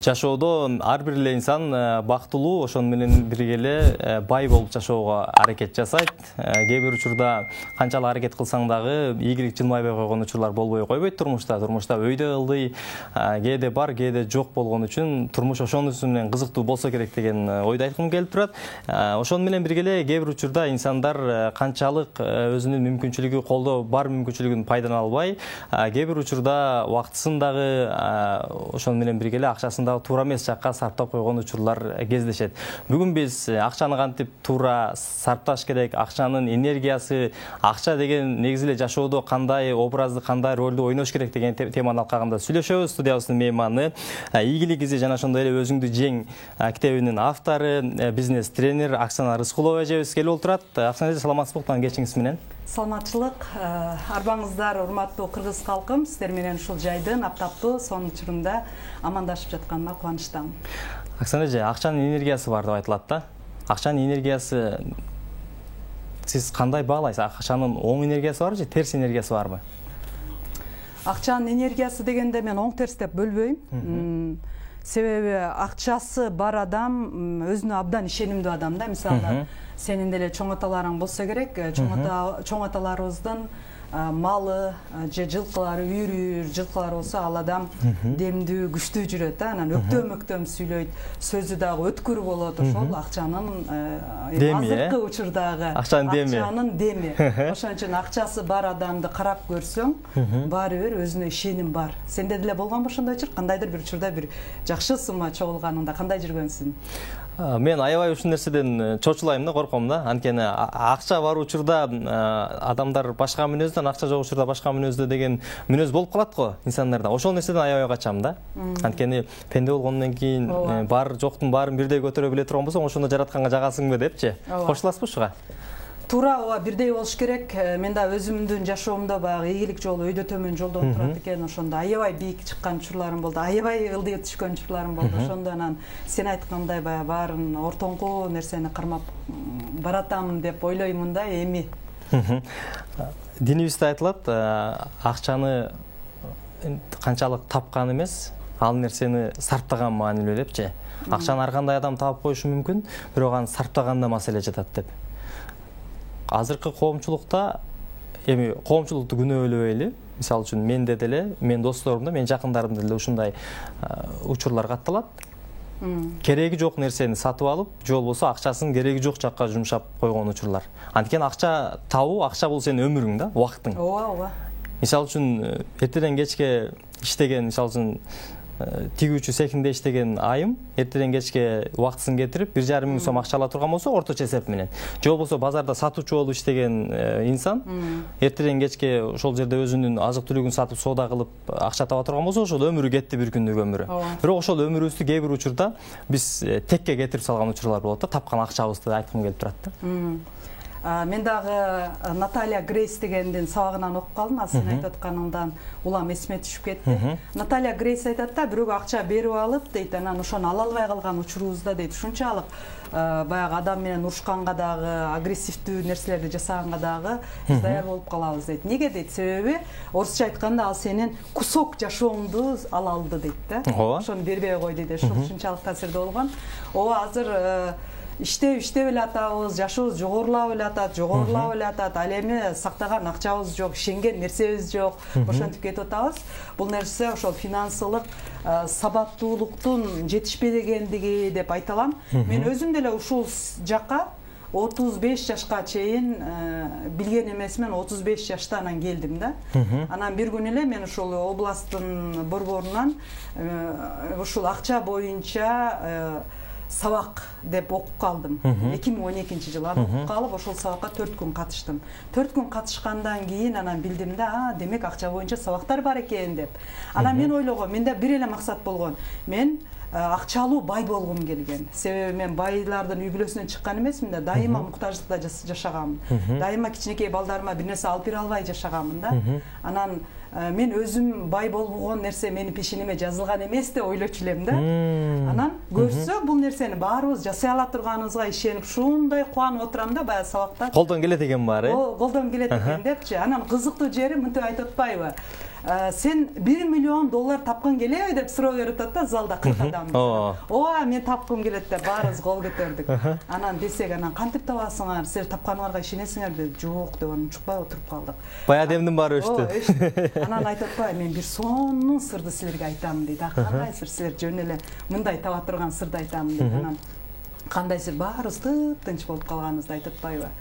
Жашоодо ар бир эле инсан бактылуу, ошон менен бирге эле бай болуп жашоого аракет жасайт. Кээ бир учурда канчалык аракет кылсаң дагы ийгилик жылмайбай койгон учурлар болбой койбойт турмушта. Турмушта өйдө ылдый, кээде бар, кээде жок болгон үчүн турмуш ошонусу менен кызыктуу болсо керек деген ойду айткым келип турат. Ошон менен бирге эле кээ бир учурда инсандар канчалык өзүнүн мүмкүнчүлүгү, колдо бар мүмкүнчүлүгүн пайдалана албай, кээ бир учурда убактысын дагы ошон менен бирге эле акчасын туура эмес жакка сарптап койгон учурлар кездешет. Бүгүн биз акчаны кантип туура сарпташ керек, акчанын энергиясы, акча деген негизи эле жашоодо кандай образды, кандай ролду ойнош керек деген теманын алкагында сүйлөшөбүз. Студиябыздын мейманы ийгилик изи жана ошондой эле өзүңдү жең китебинин автору, бизнес тренер Оксана Рыскулова эжебиз келип отурат. Оксана эже, саламатсызбы? Кутман кечиңиз менен. Саламатчылык, арбаңыздар, урматтуу кыргыз калкым, сиздер менен ушул жайдын аптаптуу сонун учурунда амандашып жатканыма кубанычтамын. Оксана эже, акчанын энергиясы бар деп айтылат да. Акчанын энергиясы сиз кандай баалайсыз? Акчанын оң энергиясы барбы же терс энергиясы барбы? Акчанын энергиясы дегенде мен оң терс деп бөлбөйм. Себеби акчасы бар адам өзүнө абдан ишенимдүү адам да. Мисалы, сенин деле чоң аталарың болсо керек, чоң аталарыбыздын малы же жылкылары, үйрү жылкылар болсо, ал адам демдүү, күчтүү жүрөт да. Анан өктөм сүйлөйт, сөзү дагы өткүр болот. Ошол акчанын азыркы учурдагы акчанын деми. Ошон үчүн акчасы бар адамды карап көрсөң, баары бир өзүнө ишеним бар. Сенде деле болгонбу ошондой учур? Кандайдыр бир учурда бир жакшы сумма чогулганыңда кандай жүргөнсүң? Мен аябай ушул нерседен чочулайм да, корком да. Анткени акча бар учурда адамдар башка мүнөздөн, акча жок учурда башка мүнөздө деген мүнөз болуп калат го инсандарда. Ошол нерседен аябай качам да. Анткени пенде болгондон кийин бар жоктун баарын бирдей көтөрө биле турган болсоң, ошондо жаратканга жагасыңбы депчи. Кошуласызбы ушуга? Туура, ооба, бирдей болуш керек. Мен да өзүмдүн жашоомдо баягы ийгилик жолу өйдө төмөн жолдо отурат экен. Ошондо аябай бийик чыккан учурларым болду, аябай ылдый түшкөн учурларым болду. Ошондо анан сен айткандай баягы баарын ортоңку нерсени кармап баратам деп ойлоймун да эми. Динибизде айтылат, акчаны канчалык тапкан эмес, ал нерсени сарптаган маанилүү депчи. Акчаны ар кандай адам таап коюшу мүмкүн, бирок аны сарптаганда маселе жатат деп. Азыркы коомчулукта эми коомчулукту күнөөлөбөйлү. Мисалы үчүн менде деле, мен досторумда, мен жакындарымда деле ушундай учурлар катталат. Кереги жок нерсени сатып алып, же болбосо акчасын кереги жок жакка жумшап койгон учурлар. Анткени акча табуу, акча бул сенин өмүрүң да, убактың. Ооба. Мисалы үчүн эртеден кечке иштеген, мисалы үчүн тигүүчү цехинде иштеген айым эртеден кечке убактысын кетирип 1,5 миң сом акча ала турган болсо, орточо эсеп менен. Же болбосо базарда сатуучу болуп иштеген инсан эртеден кечке ошол жерде өзүнүн азык түлүгүн сатып, соода кылып акча таба турган болсо, ошол өмүрү кетти, бир күндүк өмүрү. Бирок ошол өмүрүбүздү кээ бир учурда биз текке кетирип салган учурлар болот да, тапкан акчабызды айткым келип турат да. Мен дагы Наталья Грейс дегендин сабагынан окуп калдым, сен айтып атканыңдан улам эсиме түшүп кетти. Наталья Грейс айтат да, бирөөгө акча берип алып дейт, анан ошону ала албай калган учурубузда дейт, ушунчалык баягы адам менен урушканга дагы, агрессивдүү нерселерди жасаганга дагы биз даяр болуп калабыз дейт. Неге дейт? Себеби орусча айтканда ал сенин кусок жашооңду ала алды дейт да. Ошону бербей кой дейт. Ушунчалык таасирде болгон. Ооба, азыр иштеп эле атабыз, жашыбыз жогорулап эле атат, ал эми сактаган акчабыз жок, ишенген нерсебиз жок, ошентип кетип атабыз. Бул нерсе ошол финансылык сабаттуулуктун жетишпегендиги деп айта алам. Мен өзүм деле ушул жакка 35 жашка чейин билген эмесимен 35 жаштан келдим да. Анан бир күн эле мен ушул областтын борборунан ушул акча боюнча сабак деп окуп калдым. 2012 жылы окуп калып, ошол сабакка 4 күн катыштым. 4 күн катышкандан кийин анан билдим да, демек акча боюнча сабактар бар экен деп. Анан мен ойлогом, менде бир эле максат болгон. Мен акчалуу бай болгум келген. Себеби мен байлардын үй бүлөсүнөн чыккан эмесмин да, дайыма муктаждыкта жашаганмын. Дайыма кичинекей балдарыма бир нерсе алып бере албай жашаганмын да. Анан мен өзүм бай болбогон нерсе менин пешенеме жазылган эмес деп ойлочу элем да. Анан көрсө бул нерсени баарыбыз жасай ала турганыбызга ишенип ушундай кубанып отурам да, баягы сабактар. Колдон келет экен баары. Колдон келет экен депчи. Анан кызыктуу жери мынтип айтып атпайбы? Сен 1 миллион доллар тапкың келеби деп суроо берип атат да залда 40 адам. Ооба, мен тапкым келет деп баарыбыз кол көтөрдүк. Анан десек, анан кантип табасыңар? Силер тапканыңарга ишенесиңер деп, жок деп унчукпай отуруп калдык. Бая демдин баары өчтү. Анан айтып атпайбы, мен бир сонун сырды силерге айтам дейт. Кандай сыр, силер жөн эле мындай таба турган сырды айтам дейт. Анан кандай сыр, баарыбыз тынч болуп калганыбызды айтып атпайбы?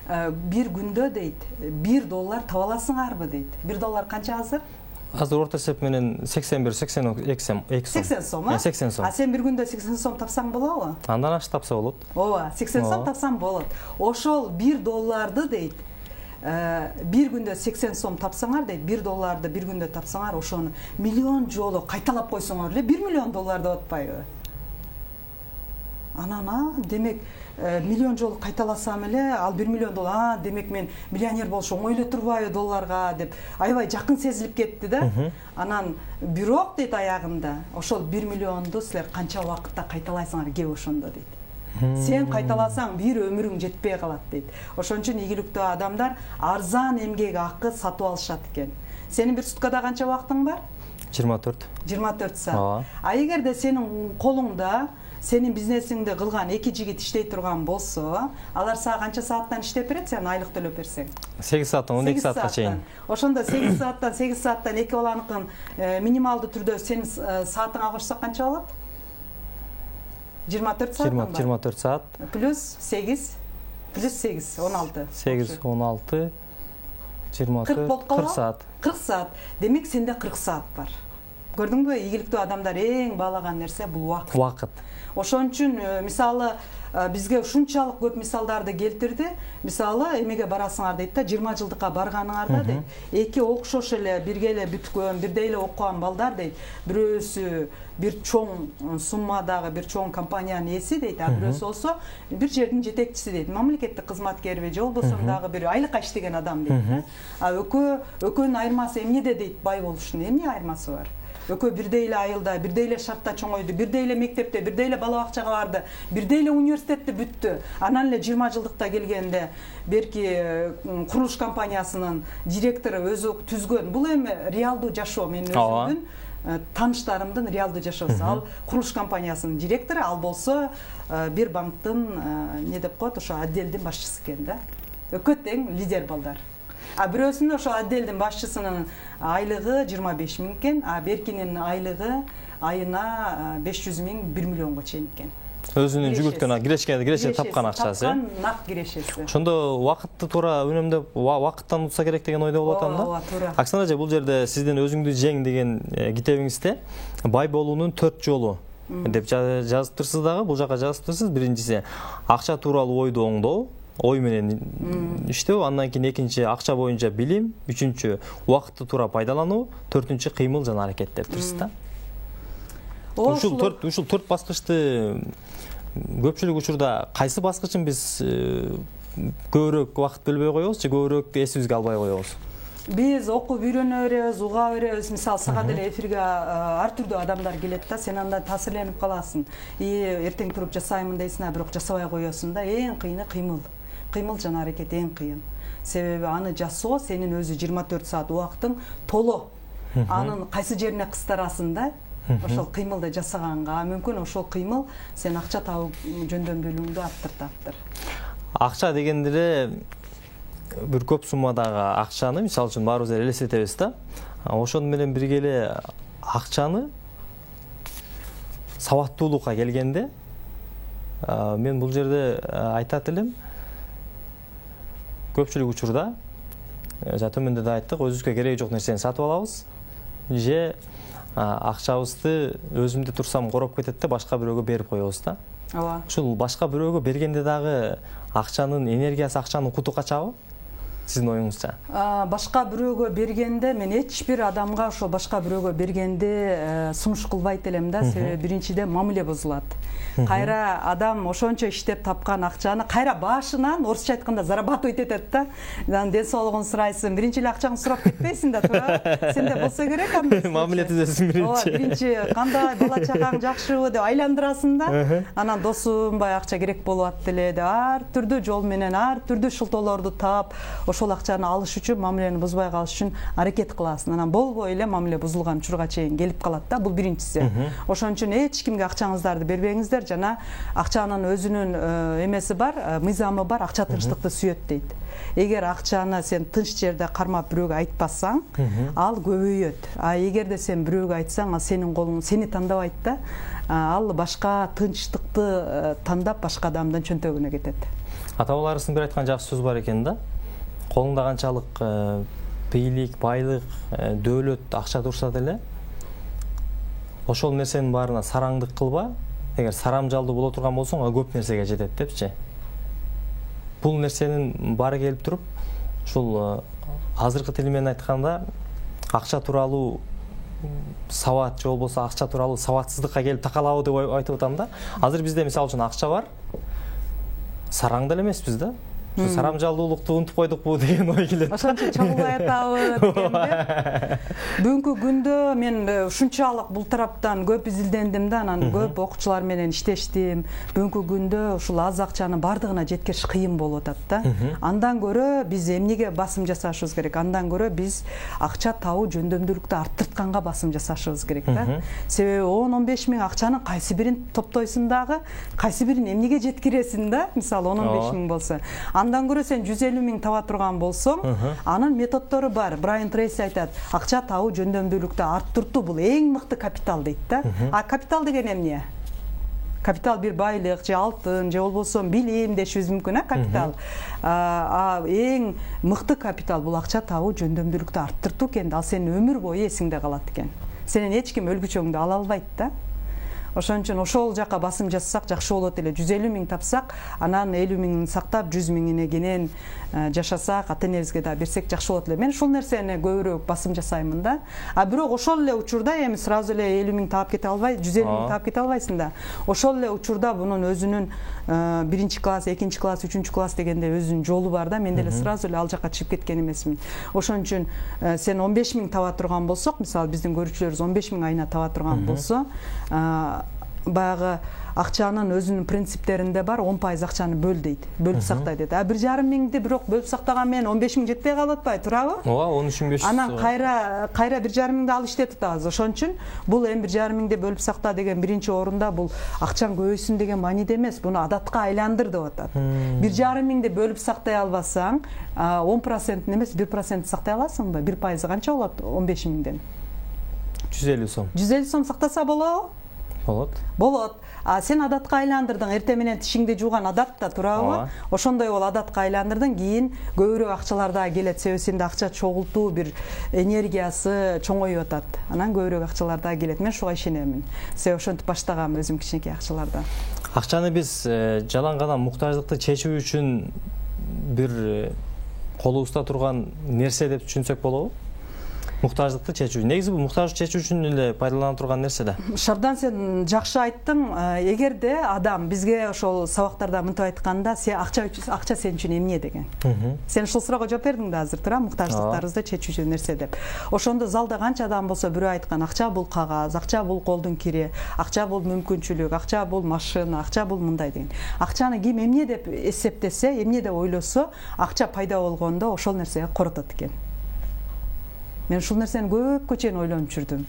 Bir күндө дейт, 1 доллар таба аласыңарбы дейт. 1 доллар канча азыр? Азыр орто эсеп менен 81-82 сом. 80 сом, 80 сом. Сен бир күндө 80 сом тапсаң болобу? Андан ашык тапса болот. Ооба, 80 сом тапсаң болот. Ошол 1 долларды дейт, bir күндө 80 сом тапсаңар дейт, 1 долларды bir күндө тапсаңар, ошону миллион жолу кайталап койсоңор эле 1 миллион доллар деп атпайбы? Анан, демек, миллион жолу кайталасам эле, ал 1 миллион доллар, демек мен миллионер болушу оңой эле турбайбы долларга деп, аябай жакын сезилип кетти да. Анан, бирок дейт аягында, ошол 1 миллионду силер канча убакытта кайталайсыңар кеп ошондо дейт. Сен кайталасаң бир өмүрүң жетпей калат дейт. Ошон үчүн ийгиликтүү адамдар арзан эмгек акы сатып алышат экен. Сенин бир суткада канча убактың бар? 24. 24 саат. А эгерде сенин колуңда сенин бизнесиңди кылган 2 жигит иштей турган болсо, алар сага канча сааттан иштеп берет, сен айлык төлөп берсең? 8 сааттан 12 саатка чейин. Ошондо 8 сааттан 2 баланыкын минималдуу түрдө сенин саатыңа кошсок канча болот? 24 саат. 24 саат. Плюс 8, 16. 8, 16, 24, 40 саат. 40 саат. Демек сенде 40 саат бар. Көрдүңбү, ийгиликтүү адамдар эң баалаган нерсе бул убакыт. Убакыт. Ошон үчүн мисалы бизге ушунчалык көп мисалдарды келтирди. Мисалы эмеге барасыңар дейт да, 20 жылдыкка барганыңарда дейт, эки окшош эле бирге эле бүткөн, бирдей эле окуган балдар дейт, бирөөсү бир чоң суммадагы бир чоң компаниянын ээси дейт, а бирөөсү болсо бир жердин жетекчиси дейт, мамлекеттик кызматкерби же болбосо дагы бир айлыкка иштеген адам дейт. А экөөнүн айырмасы эмнеде дейт, бай болушунун эмне айырмасы бар? Экөө бирдей эле айылда, бирдей эле шартта чоңойду, бирдей эле мектепте, бирдей эле бала бакчага барды, бирдей эле университетти бүттү. Анан эле 20 жылдыкта келгенде берки курулуш компаниясынын директору өзү түзгөн. Бул эми реалдуу жашоо, менин өзүмдүн тааныштарымдын реалдуу жашоосу. Ал курулуш компаниясынын директору, ал болсо бир банктын не деп коет, ошо отделдин башчысы экен да. Экөө тең лидер балдар. А бирөөсүнүн ошо отделдин башчысынын айлыгы 25 000 экен, а беркинин айлыгы айына 500 000, 1 миллионго чейин экен. Өзүнүн жүгүрткөн киреше тапкан акчасы. Тапкан нак кирешеси. Ошондо убакытты туура үнөмдөп, убакыттан утса керек деген ойдо болуп атам да. Ооба, туура. Оксана эже, бул жерде сиздин өзүңдү жең деген китебиңизде бай болуунун 4 жолу деп жазыптырсыз дагы. Бул жака жазыптырсыз. Биринчиси акча тууралуу ойду оңдоо, ой менен иштөө, андан кийин экинчи акча боюнча билим, үчүнчү убакытты туура пайдалануу, төртүнчү кыймыл жана аракет дептирсиз да. Ушул 4 баскычты көпчүлүк учурда кайсы баскычын биз көбүрөөк убакыт бөлбөй коебуз же көбүрөөк эсибизге албай коебуз? Биз окуп үйрөнө беребиз, уга беребиз. Мисалы сага деле эфирге ар түрдүү адамдар келет да, сен анда таасирленип каласың. Эртең туруп жасаймын дейсиң, бирок жасабай коесуң да. Эң кыйыны кыймыл. Кыймыл жана аракет эң кыйын. Себеби аны жасоо сенин өзү 24 саат убактың толо. Анын кайсы жерине кыстарасың да? Ошол кыймылды жасаганга мүмкүн ошол кыймыл сен акча табып жөндөмдүүлүгүңдү арттыртаптыр. Акча дегенде эле бир көп суммадагы акчаны, мисалы үчүн баарыбыз элестетебиз да. Ошону менен бирге эле акчаны сабаттуулукка келгенде мен бул жерде айтат элем, көпчүлүк учурда төмөндө да айттык, өзүбүзгө кереги жок нерсени сатып алабыз же акчабызды өзүмдө турсам короп кетет да башка бирөөгө берип коебуз да. Ооба. Ушул башка бирөөгө бергенде дагы акчанын энергиясы, акчанын куту качабы? Сиздин оюңузча? Башка бирөөгө бергенде мен эч бир адамга ошо башка бирөөгө бергенде сунуш кылбайт элем да, себеби биринчиден мамиле бузулат. Кайра адам ошончо иштеп тапкан акчаны кайра башынан, орусча айтканда, зарабатывать этет да. Ден соолугун сурайсың, биринчи эле акчаңды сурап кетпейсиң да, туура. Сенде болсо керек андай. Мамиле түзөсүң биринчи. Ооба, биринчи кандай бала чагаң жакшыбы деп айландырасың да. Анан досум бай акча керек болуп атты эле деп ар түрдүү жол менен ар түрдүү шылтоолорду таап, ошол акчаны алыш үчүн, мамилени бузбай калыш үчүн аракет кыласың. Анан болбой эле мамиле бузулган учурга чейин келип калат да. Бул биринчиси. Ошон үчүн эч кимге акчаңыздарды бербеңиздер, жана акчанын өзүнүн эмеси бар, мыйзамы бар, акча тынчтыкты сүйөт дейт. Эгер акчаны сен тынч жерде кармап бирөөгө айтпасаң, ал көбөйөт. А эгерде сен бирөөгө айтсаң, ал сенин колуң сени тандабайт да. Ал башка тынчтыкты тандап башка адамдын чөнтөгүнө кетет. Ата-бабаларыбыздын бир айткан жакшы сөз бар экен да. Колуңда канчалык бийлик, байлык, дөөлөт, акча турса деле, ошол нерсенин баарына сараңдык кылба. Эгер сарамжалдуу боло турган болсоң, көп нерсеге жетет депчи. Бул нерсенин баары келип туруп, ушул азыркы тили менен айтканда, акча тууралуу сабат же болбосо акча тууралуу сабатсыздыкка келип такалабы деп айтып атам да. Азыр бизде мисалы үчүн акча бар, сараң деле эмеспиз да. Сарамжалдуулукту унутуп койдукпу деген ой келет. Ошон үчүн чогулбай атабы дегенде. Бүгүнкү күндө мен ушунчалык бул тараптан көп изилдендим да, анан көп окуучулар менен иштештим. Бүгүнкү күндө ушул аз акчанын бардыгына жеткириш кыйын болуп атат да. Андан көрө биз эмнеге басым жасашыбыз керек? Андан көрө биз акча табуу жөндөмдүүлүктү арттыртканга басым жасашыбыз керек да. Себеби 10-15 миң акчанын кайсы бирин топтойсуң дагы, кайсы бирин эмнеге жеткиресиң да? Мисалы 10-15 миң болсо. Андан көрө сен 150 миң таба турган болсоң, анын методдору бар. Брайан Трейси айтат, акча табуу жөндөмдүүлүктү арттыртуу бул эң мыкты капитал дейт да. А капитал деген эмне? Капитал бир байлык же алтын же болбосо билим дешибиз мүмкүн, капитал. Эң мыкты капитал бул акча табуу жөндөмдүүлүктү арттыртуу экен. Ал сенин өмүр бою эсиңде калат экен. Сенен эч ким өлгүчөңдү ала албайт да. Ошон үчүн ошол жака басым жасасак жакшы болот эле. 150 миң тапсак, анан 50 миңин сактап 100 миңине кенен жашасак, ата-энебизге да берсек жакшы болот эле. Мен ушул нерсени көбүрөөк басым жасаймын да. А бирок ошол эле учурда эми сразу эле 50 миң таап кете албай, 150 миң таап кете албайсың да. Ошол эле учурда бунун өзүнүн биринчи класс, экинчи класс, үчүнчү класс дегенде өзүнүн жолу бар да. Мен деле сразу эле ал жака чыгып кеткен эмесмин. Ошон үчүн сен 15 миң таба турган болсок, мисалы биздин көрүүчүлөрүбүз 15 миң айына таба турган болсо, баягы акчанын өзүнүн принциптеринде бар, 10% акчаны бөл дейт. Бөлүп сактай дейт. А 1,5 миңди бирок бөлүп сактаган менен 15 миң жетпей калып атпайбы, туурабы? Ооба, 13,500. Анан кайра 1,5 миңди ал иштетип атабыз. Ошон үчүн бул эми 1,5 миңди бөлүп сакта деген биринчи орунда бул акчаң көбөйсүн деген мааниде эмес, буну адатка айландыр деп атат. 1,5 миңди бөлүп сактай албасаң, 10% эмес, 1% сактай аласыңбы? 1% канча болот 15 миңден? 150 сом. 150 сом сактаса болобу? Болот. А сен адатка айландырдың, эртең менен тишиңди жууган адат да, туурабы? Ошондой бол адатка айландырдың, кийин көбүрөөк акчалар да келет. Себеби сенде акча чогултуу бир энергиясы чоңоюп атат. Анан көбүрөөк акчалар да келет. Мен ушуга ишенемин. Себеби ошентип баштагам өзүм кичинекей акчаларда. Акчаны биз жалаң гана муктаждыкты чечүү үчүн бир колубузда турган нерсе деп түшүнсөк болобу? Муктаждыкты чечүү. Негизи бул муктаждык чечүү үчүн эле пайдалана турган нерсе да. Шабдан сен жакшы айттың. Эгерде адам бизге ошол сабактарда мынтип айтканда, акча сен үчүн эмне деген. Сен ушул суроого жооп бердиң да азыр, туура? Муктаждыктарыбызды чечүүчү нерсе деп. Ошондо залда канча адам болсо бирөө айткан, акча бул кагаз, акча бул колдун кири, акча бул мүмкүнчүлүк, акча бул машина, акча бул мындай деген. Акчаны ким эмне деп эсептесе, эмне деп ойлосо, акча пайда болгондо ошол нерсеге коротот экен. Мен ушул нерсени көпкө чейин ойлонуп жүрдүм.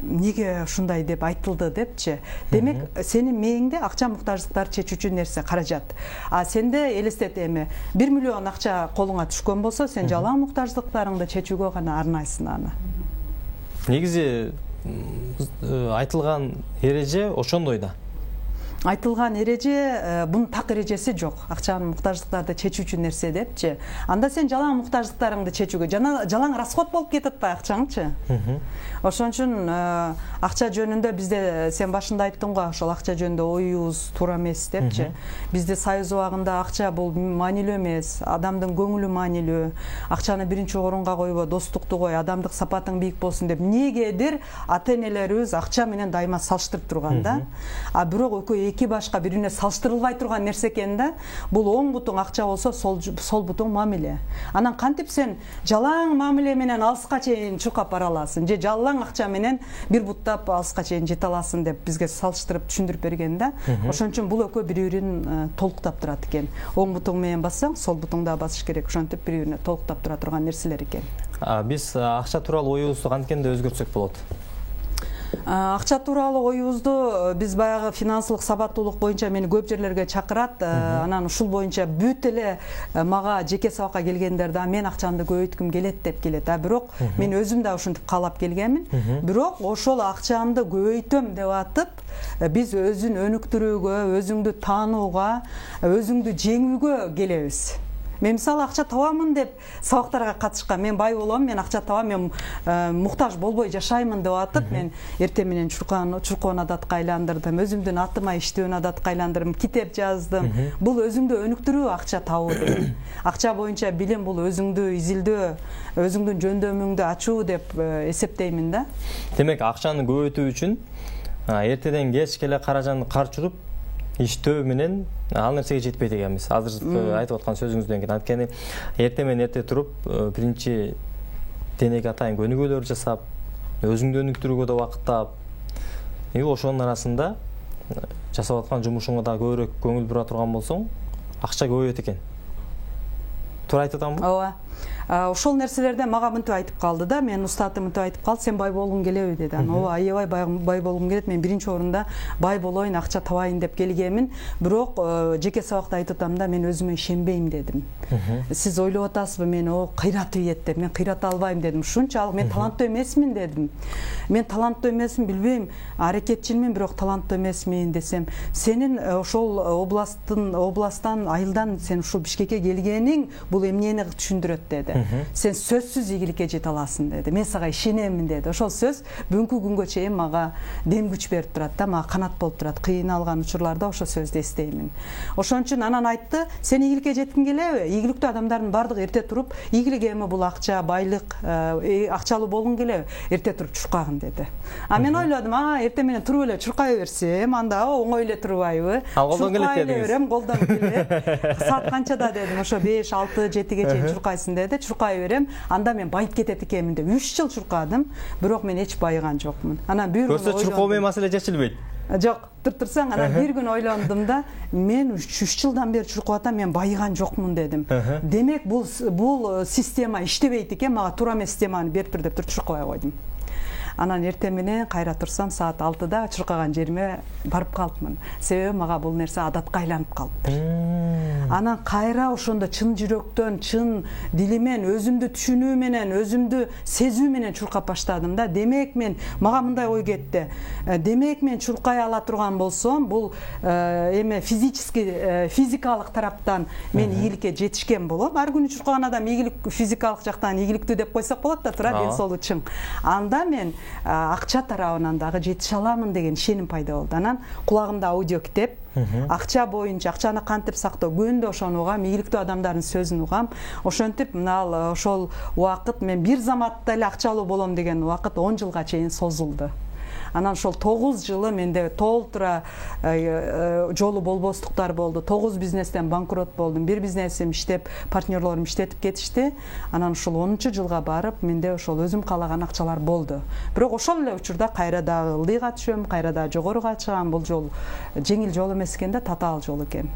Неге ушундай деп айтылды депчи. Демек, сенин мээңде акча муктаждыктарды чечүүчү нерсе каражат. А сенде элестет эми 1 миллион акча колуңа түшкөн болсо, сен жалаң муктаждыктарыңды чечүүгө гана арнайсың аны. Негизи айтылган эреже ошондой да. Айтылган эреже, бунун так эрежеси жок. Акчанын муктаждыктарды чечүүчү нерсе депчи. Анда сен жалаң муктаждыктарыңды чечүүгө, жалаң расход болуп кетип атпайбы акчаңчы? Ошон үчүн акча жөнүндө бизде сен башында айттың го, ошол акча жөнүндө оюбуз туура эмес депчи. Бизде Союз убагында акча бул маанилүү эмес, адамдын көңүлү маанилүү. Акчаны биринчи орунга койбо, достукту кой, адамдык сапатың бийик болсун деп. Эмнегедир ата-энелерибиз акча менен дайыма салыштырып турган да. А бирок экөө эки башка бири-бирине салыштырылбай турган нерсе экен да. Бул оң бутуң акча болсо, сол бутуң мамиле. Анан кантип сен жалаң мамиле менен алыска чейин чуркап бара аласың, же жалаң акча менен бир буттап алыска чейин жете аласың деп бизге салыштырып түшүндүрүп берген да. Ошон үчүн бул экөө бири-бирин толуктап турат экен. Оң бутуң менен бассаң, сол бутуң да басыш керек. Ошентип бири-бирине толуктап тура турган нерселер экен. Биз акча тууралуу оюбузду кантип өзгөртсөк болот? Акча тууралуу оюбузду биз баягы финансылык сабаттуулук боюнча мени көп жерлерге чакырат. Анан ушул боюнча бүт эле мага жеке сабакка келгендер да мен акчамды көбөйткүм келет деп келет. Бирок мен өзүм да ушинтип каалап келгенмин. Бирок ошол акчамды көбөйтөм деп атып, биз өзүн өнүктүрүүгө, өзүңдү таанууга, өзүңдү жеңүүгө келебиз. Мен мисалы акча табамын деп сабактарга катышкан. Мен бай болом, мен акча табам, мен муктаж болбой жашаймын деп атып, мен эртең менен чуркоон адатка айландырдым. Өзүмдүн атыма иштөөн адатка айландырдым, китеп жаздым. Бул өзүңдү өнүктүрүү акча табуу деген. Акча боюнча билим бул өзүңдү изилдөө, өзүңдүн жөндөмүңдү ачуу деп эсептеймин да. Демек, акчаны көбөйтүү үчүн эртеден кечке эле каражанды карчырып иштөө менен ал нерсеге жетпейт экенбиз. Азыр айтып аткан сөзүңүздөн кийин анткени эртең менен эрте туруп, биринчи денеге атайын көнүгүүлөр жасап, өзүңдү өнүктүрүүгө да убакыт таап, ошонун арасында жасап аткан жумушуңа да көбүрөөк көңүл бура турган болсоң, акча көбөйөт экен. Туура айтып атамбы? Ооба. Ошол нерселерде мага мынтип айтып калды да, мен устатым мынтип айтып калды, сен бай болгуң келеби деди. Ооба, аябай бай болгум келет. Мен биринчи орунда бай болоюн, акча табайын деп келгенмин. Бирок жеке сабакта айтып атам да, мен өзүмө ишенбейм дедим. Сиз ойлоп атасызбы, мен кыйраты ийет деп, мен кыйрата албайм дедим. Ушунчалык мен таланттуу эмесмин дедим. Мен таланттуу эмесмин, билбейм, аракетчилмин, бирок таланттуу эмесмин десем, сенин ошол областтан айылдан сен ушул Бишкекке келгениң бул эмнени түшүндүрөт деди. Сен сөзсүз ийгиликке жете аласың деди. Мен сага ишенемин деди. Ошол сөз бүгүнкү күнгө чейин мага дем күч берип турат да, мага канат болуп турат. Кыйналган учурларда ошол сөздү эстеймин. Ошон үчүн анан айтты, сен ийгиликке жеткиң келеби? Ийгиликтүү адамдардын бардыгы эрте туруп, ийгилик эми бул акча, байлык, акчалуу болгуң келеби? Эрте туруп чуркагын деди. Мен ойлодум, эрте менен туруп эле чуркай берсем, анда оңой эле турбайбы? Колдон келет дедиңиз. Берем, колдон келет. Саат канчада дедим, ошо 5, 6, 7ге чейин чуркайсың деди. Чуркай берем, анда мен байып кетет экенмин деп 3 жыл чуркадым, бирок мен эч байыган жокмун. Анан бир күн ойлондум. Чуркоо менен маселе чечилбейт. Жок, турсаң, анан бир күн ойлондум да, мен 3 жылдан бери чуркап атам, мен байыган жокмун дедим. Демек бул система иштебейт экен, мага туура эмес системаны берип тур деп туруп чуркабай койдум. Анан эртең менен кайра турсам, саат 6да чуркаган жериме барып калыпмын. Себеби мага бул нерсе адатка айланып калыптыр. Анан кайра ошондо чын жүрөктөн, чын дилимен, өзүмдү түшүнүү менен, өзүмдү сезүү менен чуркап баштадым да. Демек мага мындай ой кетти. Демек мен чуркай ала турган болсом, бул эме физикалык тараптан мен ийгиликке жетишкен болом. Ар күнү чуркаган адам ийгилик физикалык жактан ийгиликтүү деп койсок болот да, туура, ден соолугу чың. Анда мен акча тарабынан дагы жетише аламын деген ишеним пайда болду. Анан кулагымда аудио китеп, акча боюнча, акчаны кантип сактоо, күндө ошону угам, ийгиликтүү адамдардын сөзүн угам. Ошентип мына ошол убакыт мен бир заматта эле акчалуу болом деген убакыт 10 жылга чейин созулду. Анан ошол 9 жылы менде толтура жолу болбостуктар болду. 9 бизнестен банкрот болдум. Бир бизнесим иштеп, партнерлорум иштетип кетишти. Анан ошол 10-чу жылга барып, менде ошол өзүм каалаган акчалар болду. Бирок ошол эле учурда кайра дагы ылдыйга түшөм, кайра дагы жогоруга чыгам. Бул жол жеңил жол эмес экен да, татаал жол экен.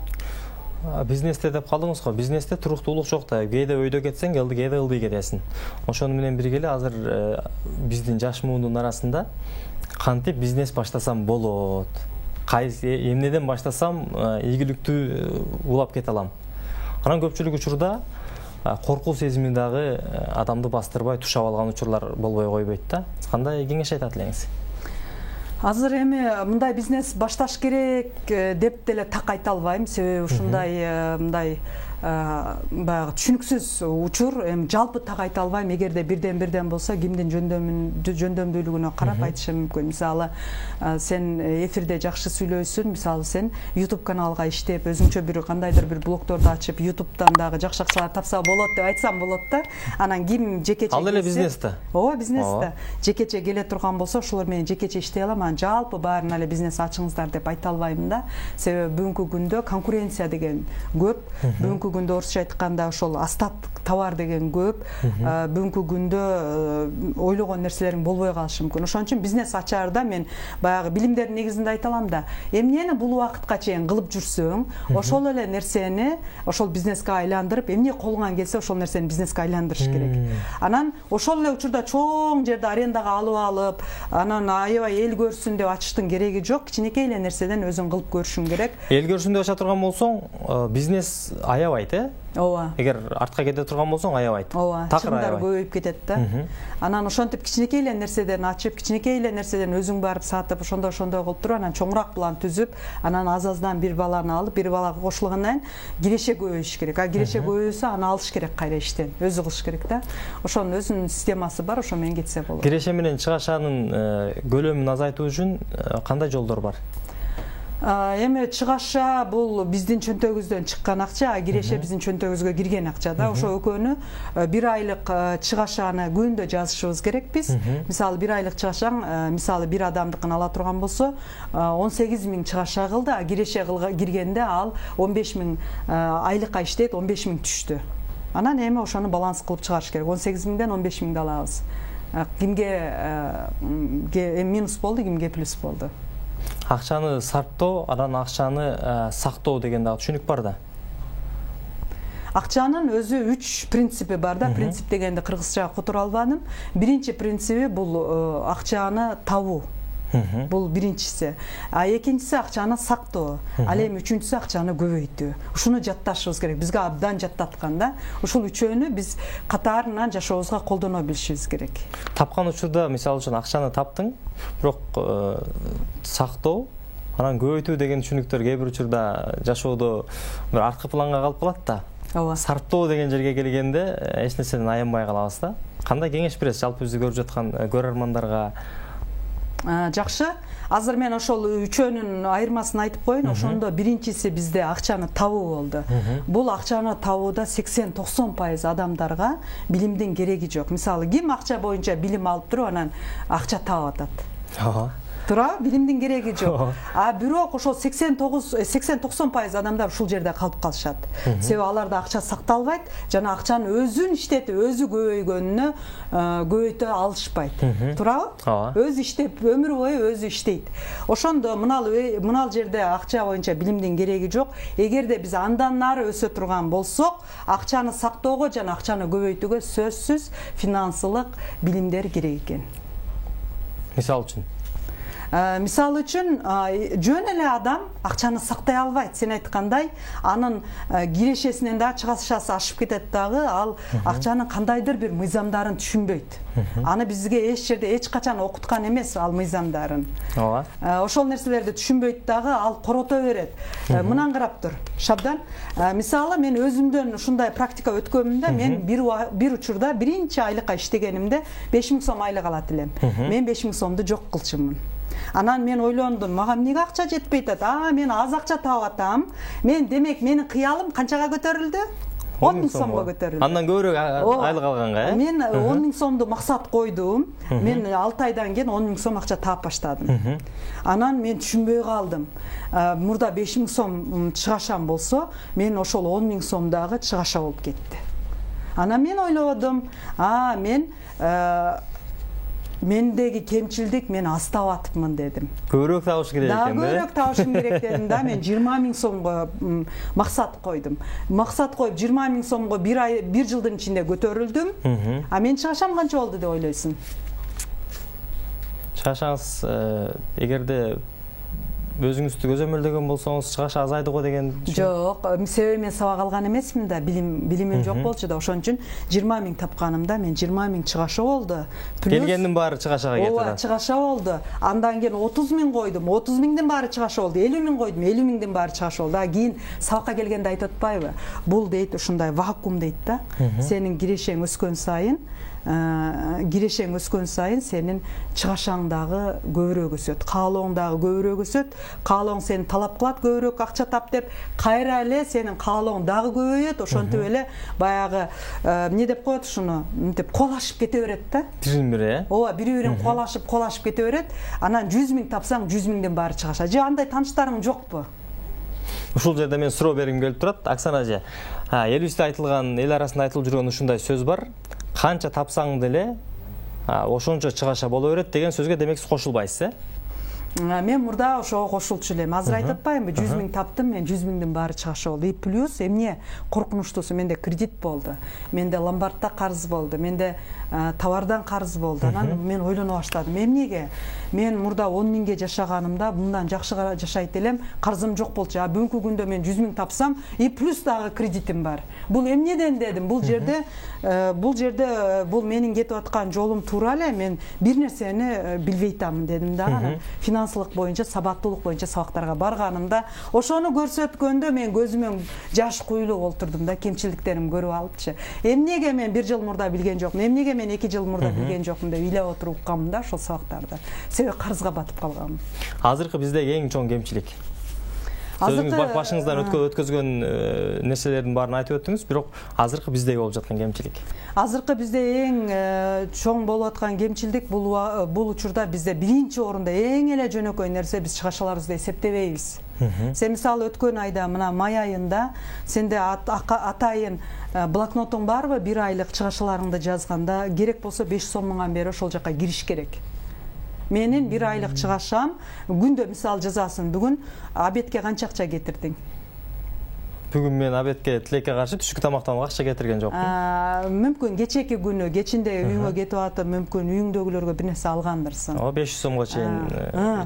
Бизнесте деп калдыңыз го. Бизнесте туруктуулук жок да. Кээде өйдө кетсең, кээде ылдый кетесиң. Ошону менен бирге эле азыр биздин жаш муундун арасында кантип бизнес баштасам болот? Кайсы эмнеден баштасам ийгиликтүү улап кете алам? Анан көпчүлүк учурда коркуу сезими дагы адамды бастырбай тушап алган учурлар болбой койбойт да. Кандай кеңеш айтат элеңиз? Азыр эми мындай бизнес башташ керек деп деле так айта албайм. Себеби ушундай мындай баягы түшүнүксүз учур. Эми жалпы так айта албайм, эгерде бирден болсо кимдин жөндөмдүүлүгүнө карап айтышым мүмкүн. Мисалы, сен эфирде жакшы сүйлөйсүң, мисалы сен YouTube каналга иштеп, өзүңчө бир кандайдыр бир блогторду ачып, YouTube'дан дагы жакшы акчалар тапса болот деп айтсам болот да. Анан ким жекече ал эле бизнесте. Ооба, бизнесте. Жекече келе турган болсо, ошолор менен жекече иштей алам. Анан жалпы баарына эле бизнес ачыңыздар деп айта албайм да. Себеби бүгүнкү күндө конкуренция деген көп. Бүгүнкү күндө орусча айтканда ошол астат товар деген көп. Бүгүнкү күндө ойлогон нерселериң болбой калышы мүмкүн. Ошон үчүн бизнес ачаарда мен баягы билимдердин негизинде айта алам да. Эмнени бул убакытка чейин кылып жүрсөң, ошол эле нерсени ошол бизнеске айландырып, эмне колуңан келсе ошол нерсени бизнеске айландырыш керек. Анан ошол эле учурда чоң жерди арендага алып, анан аябай эл көрсүн деп ачыштын кереги жок. Кичинекей эле нерседен өзүң кылып көрүшүң керек. Эл көрсүн деп ача турган болсоң, бизнес аябайт, Ооба. Эгер артка кете турган болсоң, аябайт. Ооба, чыгымдар көбөйүп кетет да. Анан ошентип кичинекей эле нерседен ачып, кичинекей эле нерседен өзүң барып сатып, ошондой кылып туруп, анан чоңураак план түзүп, анан аз-аздан бир баланы алып, бир балага кошулгандан кийин киреше көбөйүш керек. А киреше көбөйсө, аны алыш керек кайра иштен. Өзү кылыш керек да. Ошонун өзүнүн системасы бар, ошо менен кетсе болот. Киреше менен чыгашанын көлөмүн азайтуу үчүн кандай жолдор бар? Эми чыгаша бул биздин чөнтөгүбүздөн чыккан акча, киреше биздин чөнтөгүбүзгө кирген акча да. Ошо экөөнү бир айлык чыгашаны күндө жазышыбыз керек биз. Мисалы бир айлык чыгашаң, мисалы бир адамдыкын ала турган болсо, 18 миң чыгаша кылды, а киреше киргенде ал 15 миң айлыкка иштейт, 15 миң түштү. Анан эми ошону баланс кылып чыгарыш керек. 18 миңден 15 миңди алабыз. Кимге минус болду, кимге плюс болду. Акчаны сарптоо, анан акчаны сактоо деген дагы түшүнүк бар да. Акчанын өзү 3 принципи бар да. Принцип дегенди кыргызча которо албадым. Биринчи принципи бул акчаны табуу. Бул биринчиси. А экинчиси акчаны сактоо. Ал эми үчүнчүсү акчаны көбөйтүү. Ушуну жатташыбыз керек. Бизге абдан жаттаткан да. Ушул үчөөнү биз катарынан жашообузга колдоно билишибиз керек. Тапкан учурда, мисалы үчүн акчаны таптың, бирок сактоо, анан көбөйтүү деген түшүнүктөр кээ бир учурда жашоодо бир арткы планга калып калат да. Ооба. Сарптоо деген жерге келгенде эч нерседен аянбай калабыз да. Кандай кеңеш бересиз жалпы бизди көрүп жаткан көрөрмандарга? Жакшы. Азыр мен ошол үчөөнүн айырмасын айтып коеюн. Ошондо биринчиси бизде акчаны табуу болду. Бул акчаны табууда 80-90% адамдарга билимдин кереги жок. Мисалы, ким акча боюнча билим алып туруп, анан акча таап атат. Тура, билимдин кереги жок. А бирок ошол 80-90% адамдар ушул жерде калып калышат. Себеби аларда акча сакталбайт, жана акчаны өзүн иштетип, өзү көбөйгөнүнө көбөйтө алышпайт. Туурабы? Өзү иштеп, өмүр бою өзү иштейт. Ошондо мынал жерде акча боюнча билимдин кереги жок. Эгерде биз андан нары өсө турган болсок, акчаны сактоого жана акчаны көбөйтүүгө сөзсүз финансылык билимдер керек экен. Мисалы үчүн? Мисалы үчүн, жөн эле адам акчаны сактай албайт. Сен айткандай, анын кирешесинен да чыгашасы ашып кетет дагы, ал акчанын кандайдыр бир мыйзамдарын түшүнбөйт. Аны бизге эч жерде эч качан окуткан эмес ал мыйзамдарын. Ооба. Ошол нерселерди түшүнбөйт дагы, ал корото берет. Мынан карап тур, Шабдан. Мисалы, мен өзүмдөн ушундай практика өткөнмүн да, мен бир учурда биринчи айлыкка иштегенимде 5 миң сом айлык алат элем. Мен 5 миң сомду жок кылчумун. Анан мен ойлондум, мага эмнеге акча жетпейт атат? Мен аз акча таап атам. Мен демек менин кыялым канчага көтөрүлдү? 10 миң сомго көтөрүлдү. Андан көбүрөөк айлык алганга, Мен 10 миң сомду максат койдум. Мен 6 айдан кийин 10 миң сом акча таап баштадым. Анан мен түшүнбөй калдым. Мурда 5 миң сом чыгашам болсо, мен ошол 10 миң сом дагы чыгаша болуп кетти. Анан мен ойлодум, мендеги кемчилдик, мен аз таап атыпмын дедим. Көбүрөөк табыш керек экен да. Көбүрөөк табышым керек дедим да. Мен 20 миң сомго максат койдум. Максат коюп 20 миң сомго бир жылдын ичинде көтөрүлдүм. А мен чыгашам канча болду деп ойлойсуң? Чыгашаңыз эгерде өзүңүздү көзөмөлдөгөн болсоңуз чыгаш азайды го деген. Жок, себеби мен сабак алган эмесмин да, билимим жок болчу да, ошон үчүн 20 миң тапканымда мен 20 миң чыгаша болду. Келгендин баары чыгашага кетти. Ооба, чыгаша болду. Андан кийин 30 миң койдум, 30 миңдин баары чыгаша болду. 50 миң койдум, 50 миңдин баары чыгаша болду. Кийин сабакка келгенде айтып атпайбы? Бул дейт ушундай вакуум дейт да. Сенин кирешең өскөн сайын сенин чыгашаң дагы көбүрөөк өсөт, каалооң дагы көбүрөөк өсөт, каалооң сени талап кылат көбүрөөк акча тап деп, кайра эле сенин каалооң дагы көбөйөт, ошентип эле баягы эмне деп коет ушуну, мынтип колашып кете берет да. Бири-бири, Ооба, бири-бирин колашып кете берет. Анан 100 миң тапсаң 100 миңден баары чыгаша. Же андай тааныштарың жокпу? Ушул жерде мен суроо бергим келип турат. Оксана эже, элибизде айтылган, эл арасында айтылып жүргөн ушундай сөз бар. Канча тапсаң деле ошончо чыгаша боло берет деген сөзгө демек сиз кошулбайсыз, э? Мен мурда ошого кошулчу элем. Азыр айтып атпаймынбы, 100 миң таптым, мен 100 миңдин баары чыгаша болду. И плюс эмне коркунучтуусу, менде кредит болду. Менде ломбардда карыз болду. Менде товардан карыз болду. Анан мен ойлоно баштадым. Эмнеге? Мен мурда 10 миңге жашаганымда мындан жакшы жашайт элем, карызым жок болчу. Бүгүнкү күндө мен 100 миң тапсам, и плюс дагы кредитим бар. Бул эмнеден дедим? Бул жерде бул менин кетип аткан жолум туура эле. Мен бир нерсени билбей атамын дедим да. Анан финансылык боюнча, сабаттуулук боюнча сабактарга барганымда, ошону көрсөткөндө мен көзүмө жаш куюлуп олтурдум да, кемчиликтеримди көрүп алыпчы. Эмнеге мен 1 жыл мурда билген жокмун? Эмнеге мен 2 жыл мурда билген жокмун деп ыйлап отуруп укканмын да ошол сабактарды. Себеби карызга батып калганмын. Азыркы биздеги эң чоң кемчилик. Өзүңүз башыңыздан өткөзгөн нерселердин баарын айтып өттүңүз, бирок азыркы биздеги болуп жаткан кемчилик. Азыркы бизде эң чоң болуп аткан кемчилик бул учурда бизде биринчи орунда эң эле жөнөкөй нерсе биз чыгашаларыбызды эсептебейбиз. Сен мисалы өткөн айда мына май айында сенде атайын блокнотуң барбы? 1 айлык чыгашаларыңды жазганда керек болсо 5 сомуңан бери ошол жака кириш керек. Менин 1 айлык чыгашам, күндө мисалы жазасың, бүгүн обедке канча акча кетирдиң? Бүгүн мен обедке тилекке каршы түшүккө тамактанууга акча кетирген жокмун. Мүмкүн кечеки күнү кечинде үйүңө кетип атып, мүмкүн үйүңдөгүлөргө бир нерсе алгандырсың. 500 сомго чейин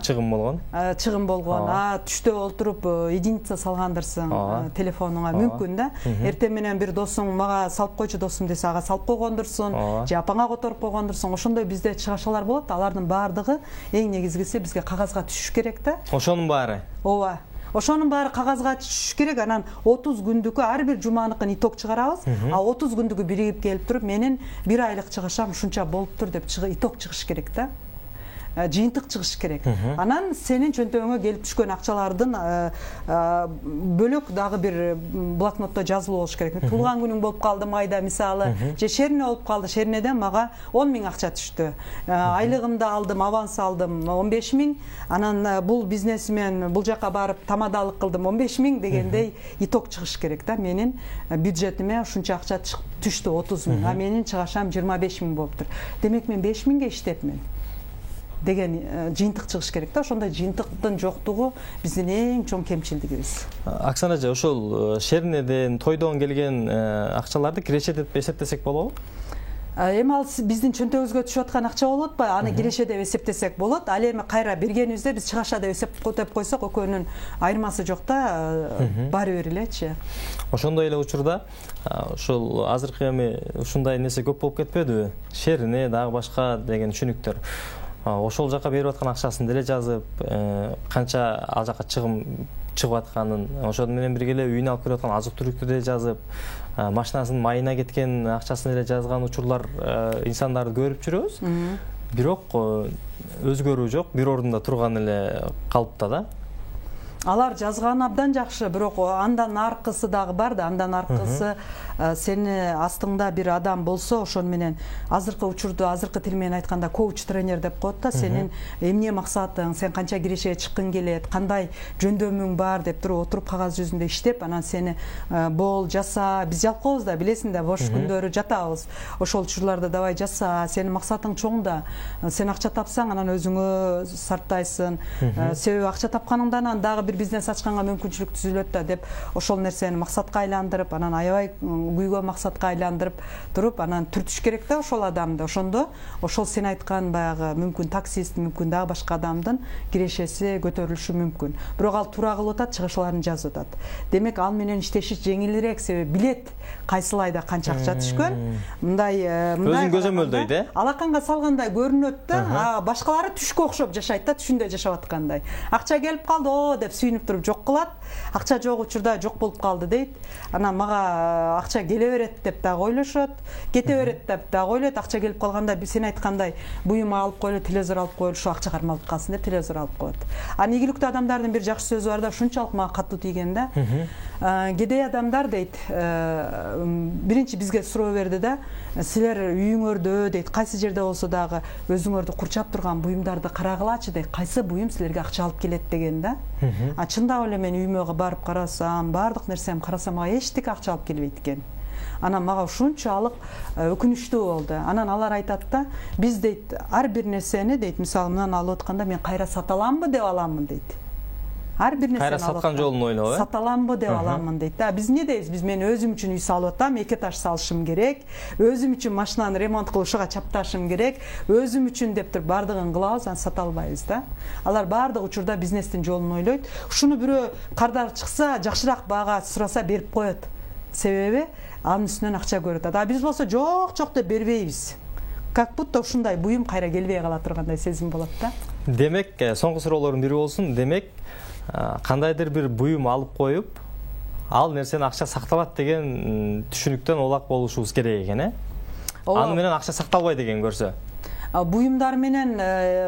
чыгым болгон. Чыгым болгон. Түштө отуруп единица салгандырсың телефонуңа, мүмкүн да. Эртең менен бир досуң мага салып койчу досум десе, ага салып койгондурсуң, же апаңа которуп койгондурсуң. Ошондой бизде чыгашалар болот. Алардын баардыгы эң негизгиси бизге кагазга түшүш керек да. Ошонун баары. Ооба. Ошонун баары кагазга түшүш керек. Анан 30 күндүкү ар бир жуманыкын иток чыгарабыз. 30 күндүкү биригип келип туруп, менин 1 айлык чыгашам ушунча болуптур деп иток чыгыш керек да. Жыйынтык чыгыш керек. Анан сенин чөнтөгүңө келип түшкөн акчалардын бөлөк дагы бир блокнотто жазылуу болуш керек. Туулган күнүң болуп калды майда мисалы, же шерине болуп калды, шеринеден мага 10 миң акча түштү. Айлыгымды алдым, аванс алдым 15 миң. Анан бул бизнесмен бул жака барып тамадалык кылдым 15 миң дегендей иток чыгыш керек да. Менин бюджетиме ушунча акча түштү 30 миң, а менин чыгашам 25 миң болуптур. Демек мен 5 миңге иштепмин деген жыйынтык чыгыш керек да. Ошондой жыйынтыктын жоктугу биздин эң чоң кемчилигибиз. Оксана эже, ошол шеринеден, тойдон келген акчаларды киреше деп эсептесек болобу? Эми ал биздин чөнтөгүбүзгө түшүп аткан акча болот атпайбы? Аны киреше деп эсептесек болот. Ал эми кайра бергенибизде биз чыгаша деп эсептеп койсок, экөөнүн айырмасы жок да, баары бир элечи. Ошондой эле учурда ушул азыркы эми ушундай нерсе көп болуп кетпедиби? Шерине дагы башка деген түшүнүктөр. Ошол жака берип аткан акчасын деле жазып, канча ал жака чыгым чыгып атканын, ошол менен бирге эле үйүнө алып келип аткан азык-түлүктү деле жазып, машинасынын майына кеткен акчасын деле жазган учурлар инсандарды көрүп жүрөбүз. Бирок өзгөрүү жок, бир ордунда турган эле калыпта да. Алар жазган абдан жакшы, бирок андан аркысы дагы бар да. Андан аркысы сени астыңда бир адам болсо, ошон менен азыркы учурду азыркы тил менен айтканда коуч тренер деп коет да. Сенин эмне максатың, сен канча кирешеге чыккың келет, кандай жөндөмүң бар деп туруп отуруп кагаз жүзүндө иштеп, анан сени бол жаса, биз жалкообуз да, билесиң да, бош күндөрү жатабыз. Ошол учурларда давай жаса, сенин максатың чоң да. Сен акча тапсаң, анан өзүңө сарптайсың. Себеби акча тапканыңдан анан дагы бир бир бизнес ачканга мүмкүнчүлүк түзүлөт да деп ошол нерсени максатка айландырып, анан аябай күйгө максатка айландырып туруп, анан түртүш керек да ошол адамды. Ошондо ошол сен айткан баягы мүмкүн таксист, мүмкүн дагы башка адамдын кирешеси көтөрүлүшү мүмкүн. Бирок ал туура кылып атат, чыгышларын жазып атат. Демек ал менен иштеши жеңилирээк, себеби билет кайсыл айда канча акча түшкөн. Мындай өзүн көзөмөлдөйт, алаканга салгандай көрүнөт да, башкалары түшкө окшоп жашайт да, түшүндө жашап аткандай. Акча келип калды, о деп сүйүнүп туруп жок кылат. Акча жок учурда жок болуп калды дейт. Анан мага акча келе берет деп дагы ойлошот, кете берет деп дагы ойлойт. Акча келип калганда сен айткандай буюм алып койлу, телевизор алып койлу, ушу акча кармалып калсын деп телевизор алып коет. Ийгиликтүү адамдардын бир жакшы сөзү бар да, ушунчалык мага катуу тийген да. Кедей адамдар дейт, биринчи бизге суроо берди да, силер үйүңөрдө дейт, кайсы жерде болсо дагы өзүңөрдү курчап турган буюмдарды карагылачы дейт, кайсы буюм силерге акча алып келет деген да. Чындап эле мен үйүмө барып карасам, баардык нерсем карасам, мага эчтеке акча алып келбейт экен. Анан мага ушунчалык өкүнүчтүү болду. Анан алар айтат да, биз дейт ар бир нерсени дейт, мисалы мынаны алып атканда мен кайра сата аламбы деп аламын дейт. Ар бир нерсени кайра саткан жолун ойлоо, сата аламбы деп аламын дейт. Биз эмне дейбиз? Биз мен өзүм үчүн үй салып атам, 2 этаж салышым керек, өзүм үчүн машинаны ремонт кылып ушуга чапташым керек, өзүм үчүн деп туруп бардыгын кылабыз, анан сата албайбыз да. Алар бардык учурда бизнестин жолун ойлойт. Ушуну бирөө кардар чыкса, жакшыраак баага сураса берип коет. Себеби анын үстүнөн акча көрөт. Биз болсо жок деп бербейбиз. Как будто ушундай буюм кайра келбей кала тургандай сезим болот да. Демек, соңку суроолордун бири болсун. Демек, кандайдыр бир буюм алып коюп, ал нерсени акча сакталат деген түшүнүктөн улак болушубуз керек экен, Аны менен акча сакталбайт экен көрсө. Буюмдар менен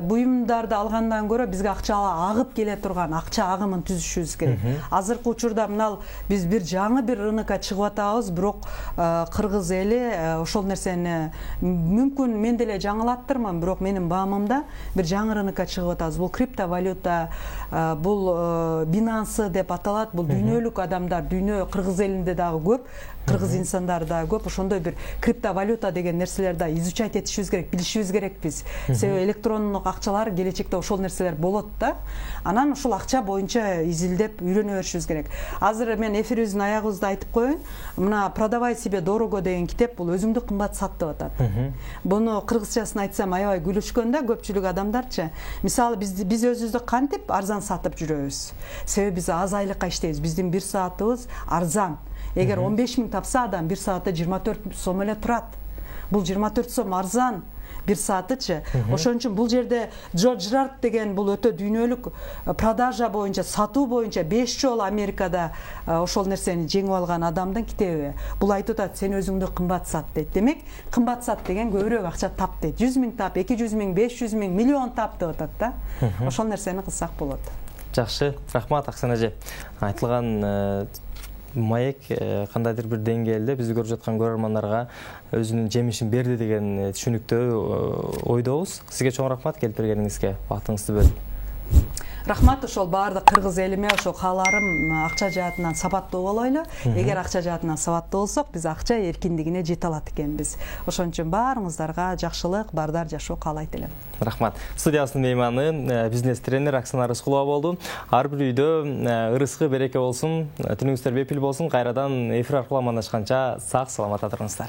буюмдарды алгандан көрө бизге акча агып келе турган акча агымын түзүшүбүз керек. Азыркы учурда мынал биз бир жаңы бир рынокко чыгып атабыз, бирок кыргыз эли ошол нерсени мүмкүн мен деле жаңылаттырмын, бирок менин баамымда бир жаңы рынокко чыгып атабыз. Бул криптовалюта, бул Binance деп аталат. Бул дүйнөлүк адамдар, дүйнө кыргыз элинде дагы көп, кыргыз инсандары дагы көп. Ошондой бир криптовалюта деген нерселерди изучать этишибиз керек, билишибиз керек. Себеби электрондук акчалар келечекте ошол нерселер болот да. Анан ушул акча боюнча изилдеп үйрөнө беришибиз керек. Азыр мен эфирибиздин аягыбызда айтып коеюн. Мына "Продавай себе дорого" деген китеп бул өзүңдү кымбат сат деп атат. Буну кыргызчасын айтсам аябай күлүшкөн да көпчүлүк адамдарчы. Мисалы биз өзүбүздү кантип арзан сатып жүрөбүз? Себеби биз аз айлыкка иштейбиз. Биздин бир саатыбыз арзан. Эгер 15 000 тапса адам бир саатта 24 сом эле турат. Бул 24 сом арзан. Бир саатычы. Ошон үчүн бул жерде Джо Джерард деген бул өтө дүйнөлүк продажа боюнча, сатуу боюнча 5 жолу Америкада ошол нерсени жеңип алган адамдын китеби. Бул айтып атат, сен өзүңдү кымбат сат дейт. Демек, кымбат сат деген көбүрөөк акча тап дейт. 100 000 тап, 200 000, 500 000, миллион тап деп атат да. Ошол нерсени кылсак болот. Жакшы, рахмат Аксан эже. Айтылган маек кандайдыр бир деңгээлде бизди көрүп жаткан көрөрмандарга өзүнүн жемишин берди деген түшүнүктүү ойдобуз. Сизге чоң рахмат келип бергениңизге, убактыңызды бөлүп. Рахмат, ошол баардык кыргыз элиме ошол кааларым акча жаатынан сабаттуу болойлу. Эгер акча жаатынан сабаттуу болсок, биз акча эркиндигине жете алат экенбиз. Ошон үчүн баарыңыздарга жакшылык, бардар жашоо каалайт элем. Рахмат. Студиябыздын мейманы бизнес тренер Аксан Арыскулова болду. Ар бир үйдө ырыскы береке болсун, түнүңүздөр бепил болсун. Кайрадан эфир аркылуу амандашканча сак саламатта туруңуздар.